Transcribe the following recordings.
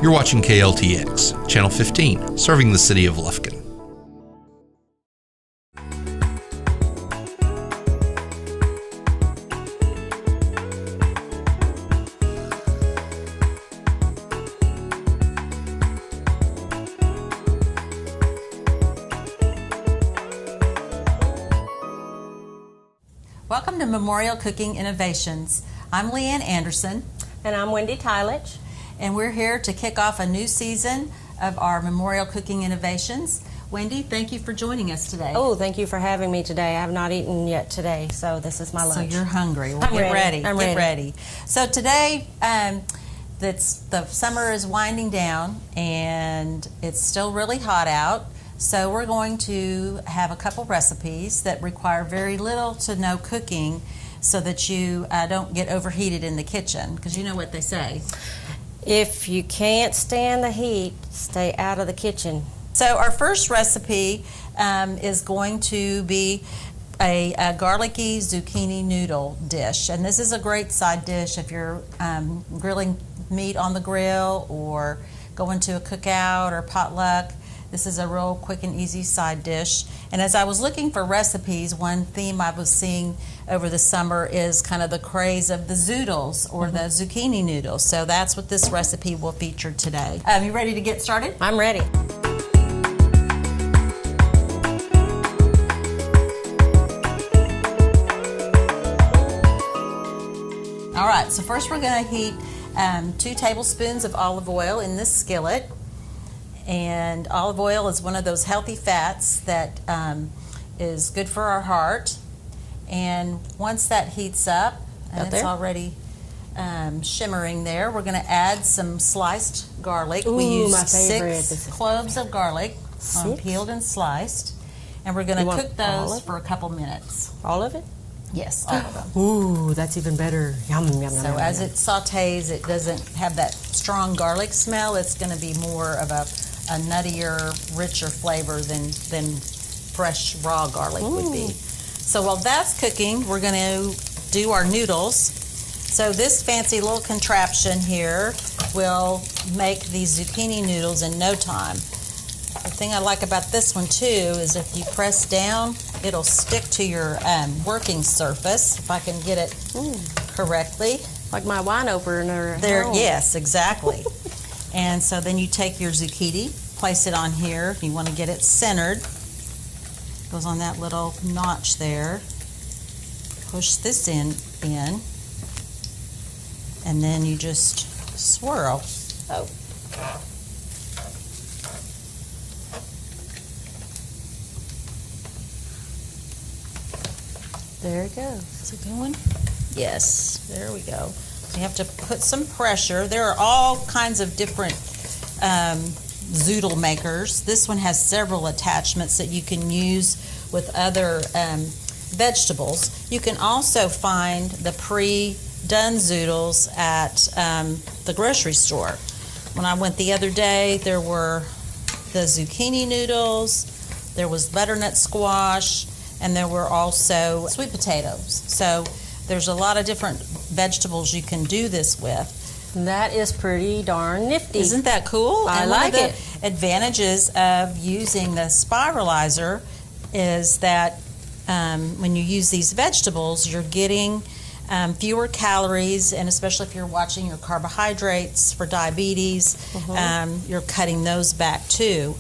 You're watching KLTX, Channel 15, serving the city of Lufkin. Welcome to Memorial Cooking Innovations. I'm Leanne Anderson. And I'm Wendy Tylich. And we're here to kick off a new season of our Memorial Cooking Innovations. Wendy, thank you for joining us today. Oh, thank you for having me today. I have not eaten yet today, so this is my lunch. So you're hungry. Well, I'm get ready. Get ready. So today, the summer is winding down and it's still really hot out. So we're going to have a couple recipes that require very little to no cooking so that you don't get overheated in the kitchen, because you know what they say. If you can't stand the heat, stay out of the kitchen. So our first recipe is going to be a garlicky zucchini noodle dish. And this is a great side dish if you're grilling meat on the grill or going to a cookout or potluck. This is a real quick and easy side dish. And as I was looking for recipes, one theme I was seeing over the summer is kind of the craze of the zoodles or the zucchini noodles. So that's what this recipe will feature today. You ready to get started? I'm ready. All right, so first we're going to heat 2 tablespoons of olive oil in this skillet. And olive oil is one of those healthy fats that is good for our heart. And once that heats up, and it's already shimmering there, we're going to add some sliced garlic. Ooh, we use my favorite. 6 cloves of garlic, peeled and sliced. And we're going to cook those for a couple minutes. All of it? Yes, all of them. Ooh, that's even better. Yum, yum, yum. So yum, as yum. it sautés, it doesn't have that strong garlic smell. It's going to be more of a nuttier, richer flavor than fresh raw garlic would be. So while that's cooking, we're going to do our noodles. So this fancy little contraption here will make these zucchini noodles in no time. The thing I like about this one too is if you press down, it'll stick to your working surface, if I can get it correctly. Like my wine opener. There, yes, exactly. And so then you take your zucchini, place it on here. If you want to get it centered, goes on that little notch there. Push this in, and then you just swirl. Oh. There it goes. Is it going? Yes, there we go. You have to put some pressure. There are all kinds of different ZOODLE makers. This one has several attachments that you can use with other vegetables. You can also find the pre-done ZOODLEs at the grocery store. When I went the other day, there were the zucchini noodles, there was butternut squash, and there were also sweet potatoes. So there's a lot of different vegetables you can do this with. That is pretty darn nifty. Isn't that cool? I and like one of it. the advantages of using the spiralizer is that when you use these vegetables, you're getting fewer calories, and especially if you're watching your carbohydrates for diabetes, you're cutting those back too.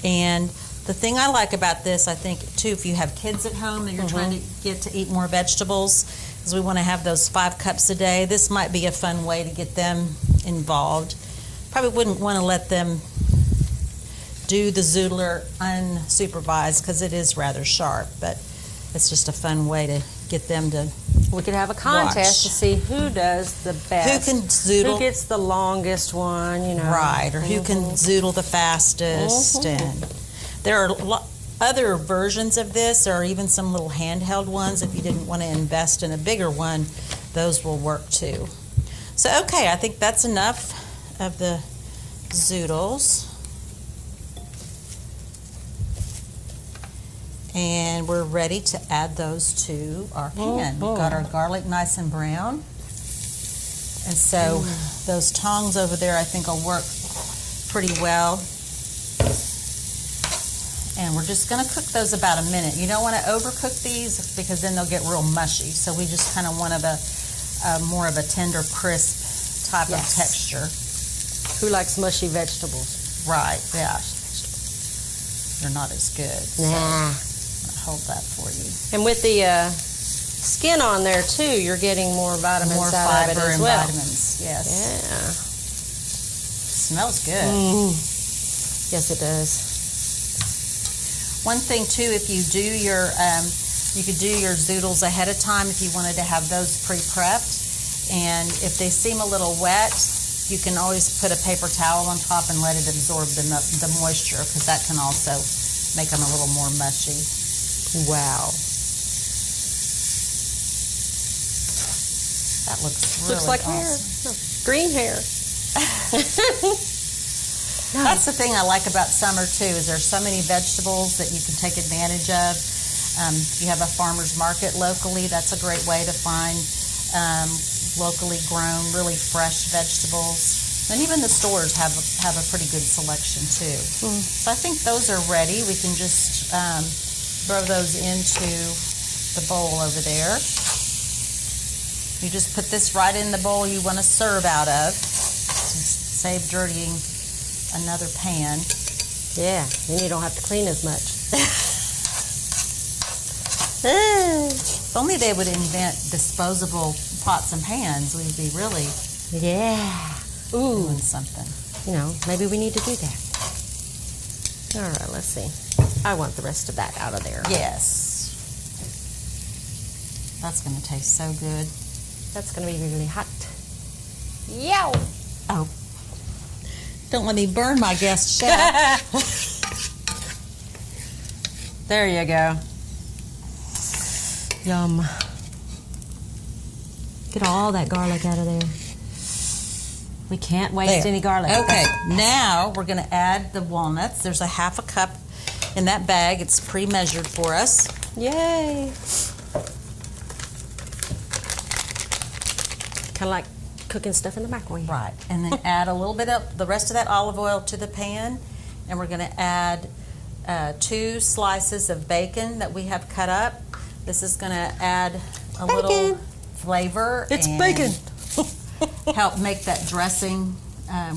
And the thing I like about this, I think, too, if you have kids at home and you're trying to get to eat more vegetables, is we want to have those 5 cups a day. This might be a fun way to get them involved. Probably wouldn't want to let them do the ZOODLE unsupervised because it is rather sharp, but it's just a fun way to get them to We could have a contest to see who does the best. Who can ZOODLE? Who gets the longest one, you know. Right, or who can ZOODLE the fastest. And there are other versions of this, or even some little handheld ones. If you didn't want to invest in a bigger one, those will work too. So, okay, I think that's enough of the ZOODLEs. And we're ready to add those to our pan. We've got our garlic nice and brown. And so those tongs over there I think will work pretty well. And we're just going to cook those about a minute. You don't want to overcook these because then they'll get real mushy. So we just kind of want more of a tender, crisp type of texture. Who likes mushy vegetables? Right, yeah. They're not as good. So Nah. I'll hold that for you. And with the skin on there too, you're getting more vitamins More out of it fiber as and well. vitamins, yes. Yeah. Smells good. Yes, it does. One thing too, if you do your, you could do your zoodles ahead of time if you wanted to have those pre-prepped. And if they seem a little wet, you can always put a paper towel on top and let it absorb the moisture, because that can also make them a little more mushy. Wow. That looks really Looks like awesome. hair. No, green hair. That's the thing I like about summer too, is there's so many vegetables that you can take advantage of. If you have a farmer's market locally, that's a great way to find locally grown, really fresh vegetables. And even the stores have a pretty good selection too. So I think those are ready. We can just throw those into the bowl over there. You just put this right in the bowl you want to serve out of. Save dirtying another pan. Yeah, then you don't have to clean as much. If only they would invent disposable pots and pans, we'd be really Yeah. Ooh. doing something. You know, maybe we need to do that. All right, let's see. I want the rest of that out of there. Yes. That's going to taste so good. That's going to be really hot. Yow! Oh. Don't let me burn my guest chef. There you go. Yum. Get all that garlic out of there. We can't waste any garlic. Okay, now we're going to add the walnuts. There's a half a cup in that bag. It's pre-measured for us. Yay! Kind of like cooking stuff in the microwave. Right, and then add a little bit of the rest of that olive oil to the pan, and we're going to add 2 slices of bacon that we have cut up. This is going to add a little flavor. It's and bacon. help make that dressing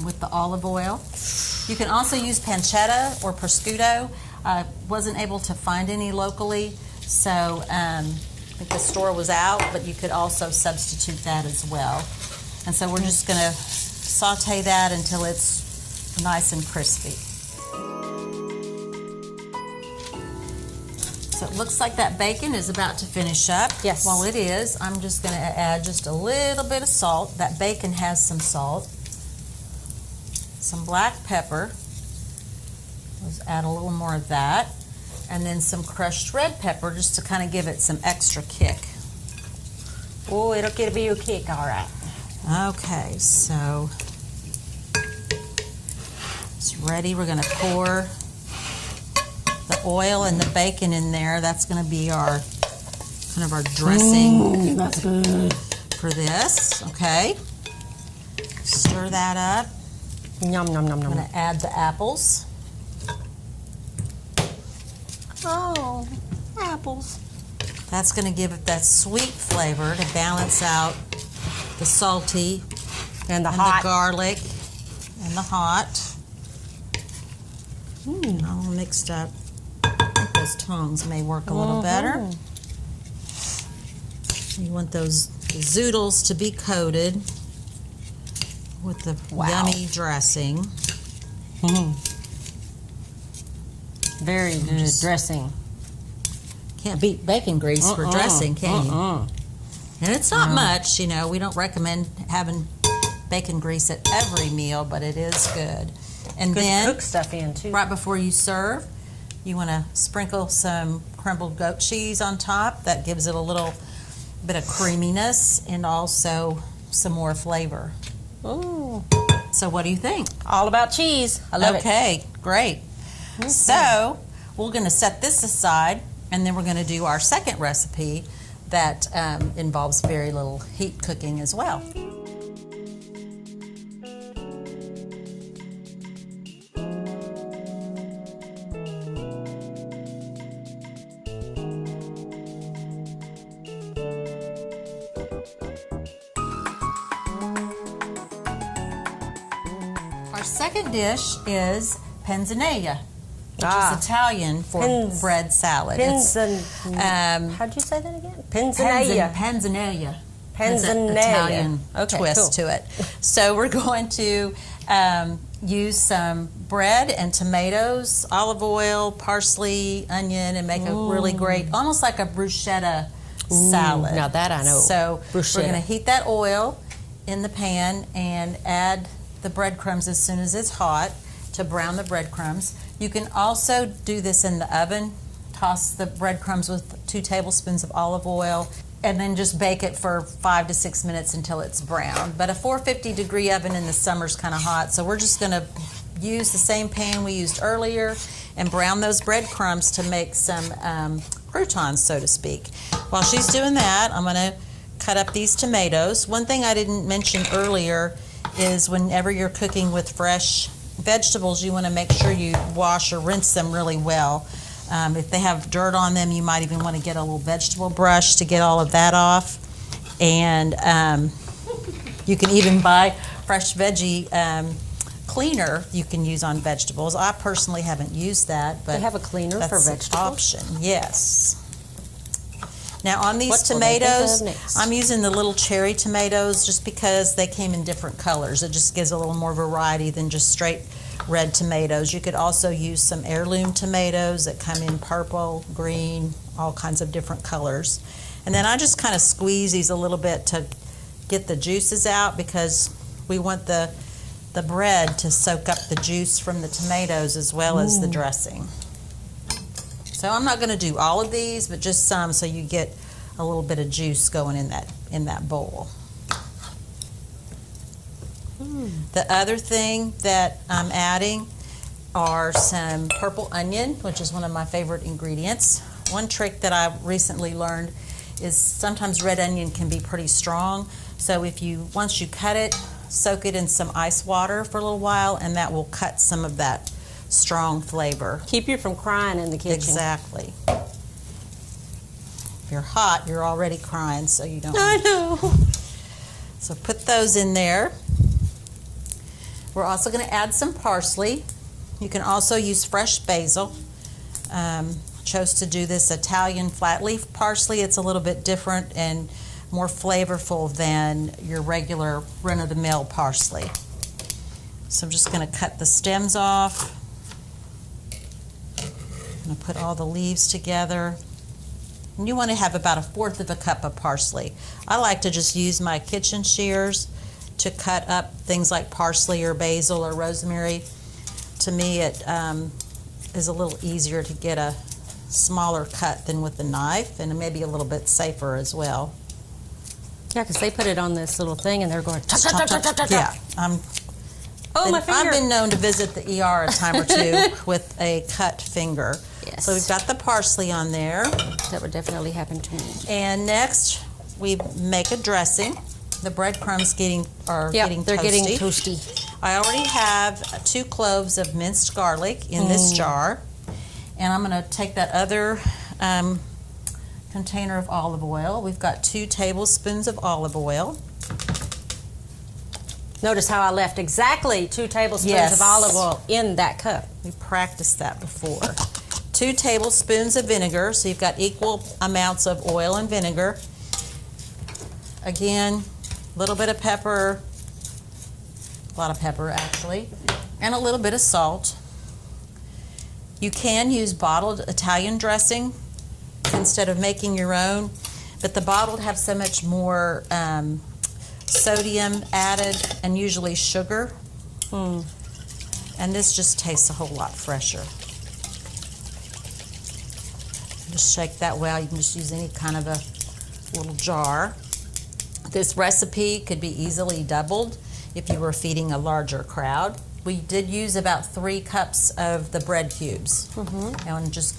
with the olive oil. You can also use pancetta or prosciutto. I wasn't able to find any locally, so I think the store was out, but you could also substitute that as well. And so we're just going to saute that until it's nice and crispy. So it looks like that bacon is about to finish up. Yes. While it is, I'm just going to add just a little bit of salt. That bacon has some salt. Some black pepper. Let's add a little more of that. And then some crushed red pepper just to kind of give it some extra kick. Oh, it'll give you a kick, all right. Okay, so it's ready. We're going to pour the oil and the bacon in there. That's going to be our kind of our dressing That's good. for this. Okay, stir that up. Yum, yum, yum, I'm yum. going to add the apples. Oh, apples. That's going to give it that sweet flavor to balance out the salty And the and hot. the garlic and the hot. All mixed up. I think those tongs may work a little better. You want those zoodles to be coated with the yummy dressing. Very good dressing. Can't beat bacon grease for dressing, can you? And it's not much, you know. We don't recommend having bacon grease at every meal, but it is good. And Good to then, cook stuff in, too. right before you serve, you want to sprinkle some crumbled goat cheese on top. That gives it a little bit of creaminess and also some more flavor. Ooh. So what do you think? All about cheese. I love it. Okay, great. So we're going to set this aside, and then we're going to do our second recipe that involves very little heat cooking as well. Our second dish is Panzanella, which Ah. is Italian for bread salad. How'd you say that again? Panzanella. Panzanella. It's Panzanella. an Italian Okay, twist cool. to it. So we're going to use some bread and tomatoes, olive oil, parsley, onion, and make a really great, almost like a bruschetta salad. Now that I know. So Bruschetta. we're going to heat that oil in the pan and add the breadcrumbs as soon as it's hot to brown the breadcrumbs. You can also do this in the oven. Toss the breadcrumbs with 2 tablespoons of olive oil and then just bake it for 5 to 6 minutes until it's brown. But a 450-degree oven in the summer is kind of hot, so we're just going to use the same pan we used earlier and brown those breadcrumbs to make some croutons, so to speak. While she's doing that, I'm going to cut up these tomatoes. One thing I didn't mention earlier is whenever you're cooking with fresh vegetables, you want to make sure you wash or rinse them really well. If they have dirt on them, you might even want to get a little vegetable brush to get all of that off. And you can even buy fresh veggie cleaner you can use on vegetables. I personally haven't used that, but They have a cleaner for that's an vegetables? option. Yes. Now on these What will they think tomatoes, of next? I'm using the little cherry tomatoes just because they came in different colors. It just gives a little more variety than just straight red tomatoes. You could also use some heirloom tomatoes that come in purple, green, all kinds of different colors. And then I just kind of squeeze these a little bit to get the juices out because we want the bread to soak up the juice from the tomatoes as well as the dressing. So I'm not going to do all of these, but just some so you get a little bit of juice going in that bowl. The other thing that I'm adding are some purple onion, which is one of my favorite ingredients. One trick that I recently learned is sometimes red onion can be pretty strong. So once you cut it, soak it in some ice water for a little while, and that will cut some of that strong flavor. Keep you from crying in the kitchen. Exactly. If you're hot, you're already crying, so you don't. I know. So put those in there. We're also going to add some parsley. You can also use fresh basil. Chose to do this Italian flat leaf parsley. It's a little bit different and more flavorful than your regular run-of-the-mill parsley. So I'm just going to cut the stems off. I'm going to put all the leaves together. And you want to have about 1/4 of a cup of parsley. I like to just use my kitchen shears to cut up things like parsley or basil or rosemary. To me, it is a little easier to get a smaller cut than with a knife, and maybe a little bit safer as well. Yeah, because they put it on this little thing and they're going, chop, chop, chop, chop, chop, chop. Yeah, Oh, my finger. I've been known to visit the ER a time or two with a cut finger. Yes. So we've got the parsley on there. That would definitely happen to me. And next, we make a dressing. The breadcrumbs getting toasty. They're getting toasty. I already have 2 cloves of minced garlic in this jar. And I'm going to take that other container of olive oil. We've got 2 tablespoons of olive oil. Notice how I left exactly 2 tablespoons Yes. of olive oil in that cup. We practiced that before. 2 tablespoons of vinegar, so you've got equal amounts of oil and vinegar. Again, a little bit of pepper, a lot of pepper actually, and a little bit of salt. You can use bottled Italian dressing instead of making your own, but the bottled have so much more sodium added and usually sugar, and this just tastes a whole lot fresher. Just shake that well. You can just use any kind of a little jar. This recipe could be easily doubled if you were feeding a larger crowd. We did use about 3 cups of the bread cubes. And just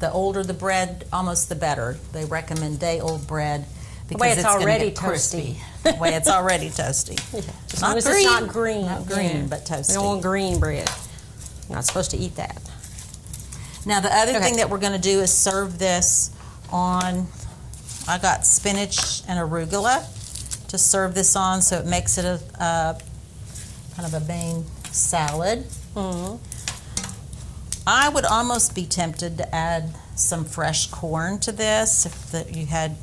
the older the bread, almost the better. They recommend day-old bread because way it's gonna already get crispy. toasty. The way it's already toasty. As long as it's not green. Not green, Yeah. but toasty. We don't want green bread. You're not supposed to eat that. Now the other Okay. thing that we're going to do is serve this on, I got spinach and arugula to serve this on, so it makes it a kind kind of a main salad. I would almost be tempted to add some fresh corn to this if you had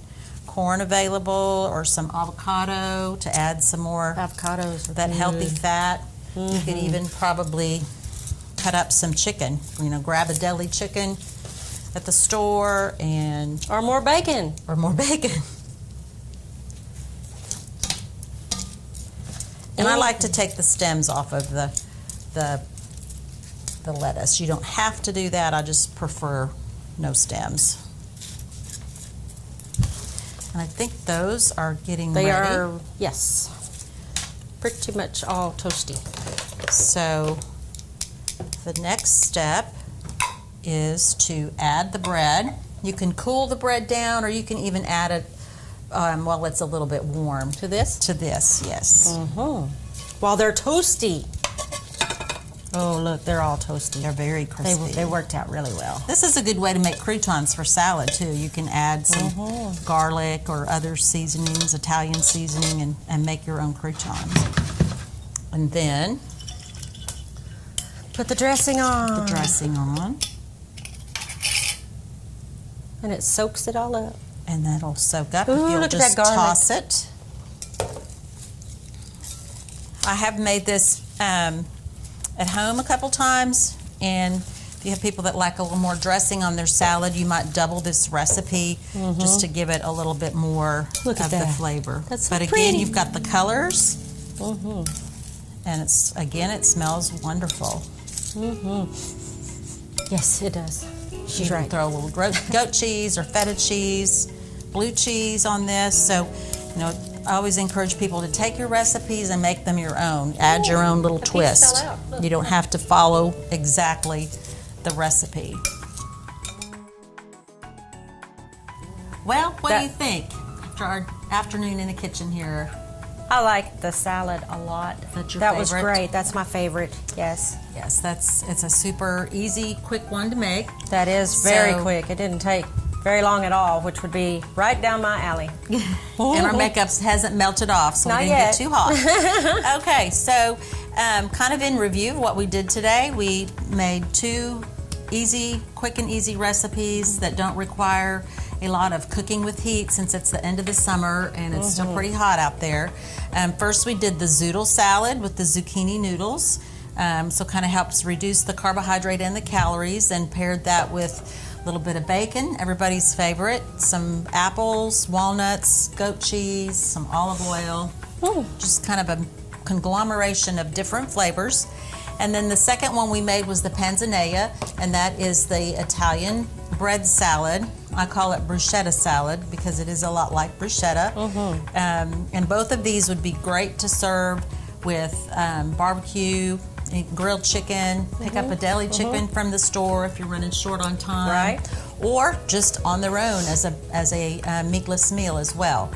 corn available, or some avocado to add some more Avocados, that healthy fat. You could even probably cut up some chicken. Grab a deli chicken at the store or more bacon. Or more bacon. And I like to take the stems off of the lettuce. You don't have to do that. I just prefer no stems. And I think those are getting ready. They are, yes, pretty much all toasty. So the next step is to add the bread. You can cool the bread down, or you can even add it while it's a little bit warm. To this? To this, yes. While they're toasty. Oh, look, they're all toasty. They're very crispy. They worked out really well. This is a good way to make croutons for salad, too. You can add some garlic or other seasonings, Italian seasoning, and make your own croutons. And then put the dressing on. And it soaks it all up. And that'll soak up. Ooh, if you'll look at just that garlic. toss it. I have made this at home a couple times, and if you have people that like a little more dressing on their salad, you might double this recipe just to give it a little bit more Look at of the that. flavor. That's but pretty. again, you've got the colors, and it smells wonderful. Yes, it does. She's You can right. throw a little goat cheese or feta cheese, blue cheese on this. So, I always encourage people to take your recipes and make them your own. Add your own little piece twist. fell out. Look. You don't have to follow exactly the recipe. Well, what do you think after our afternoon in the kitchen here? I like the salad a lot. That's your That was favorite? great. That's my favorite. Yes. Yes, it's a super easy, quick one to make. That is very So- quick. It didn't take very long at all, which would be right down my alley. And our makeup hasn't melted off, so Not we didn't yet. get too hot. Okay, so kind of in review of what we did today, we made 2 quick and easy recipes that don't require a lot of cooking with heat, since it's the end of the summer and it's still pretty hot out there. First, we did the ZOODLE salad with the zucchini noodles. So kind of helps reduce the carbohydrate and the calories, and paired that with a little bit of bacon, everybody's favorite, some apples, walnuts, goat cheese, some olive oil, just kind of a conglomeration of different flavors. And then the second one we made was the Panzanella, and that is the Italian bread salad. I call it bruschetta salad because it is a lot like bruschetta. And both of these would be great to serve with barbecue, grilled chicken, pick up a deli chicken from the store if you're running short on time. Right. Or just on their own as a meatless meal as well.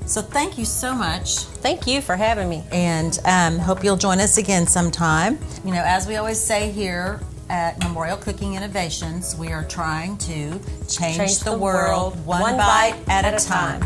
So thank you so much. Thank you for having me. And hope you'll join us again sometime. As we always say here at Memorial Cooking Innovations, we are trying to change the world one bite at a time.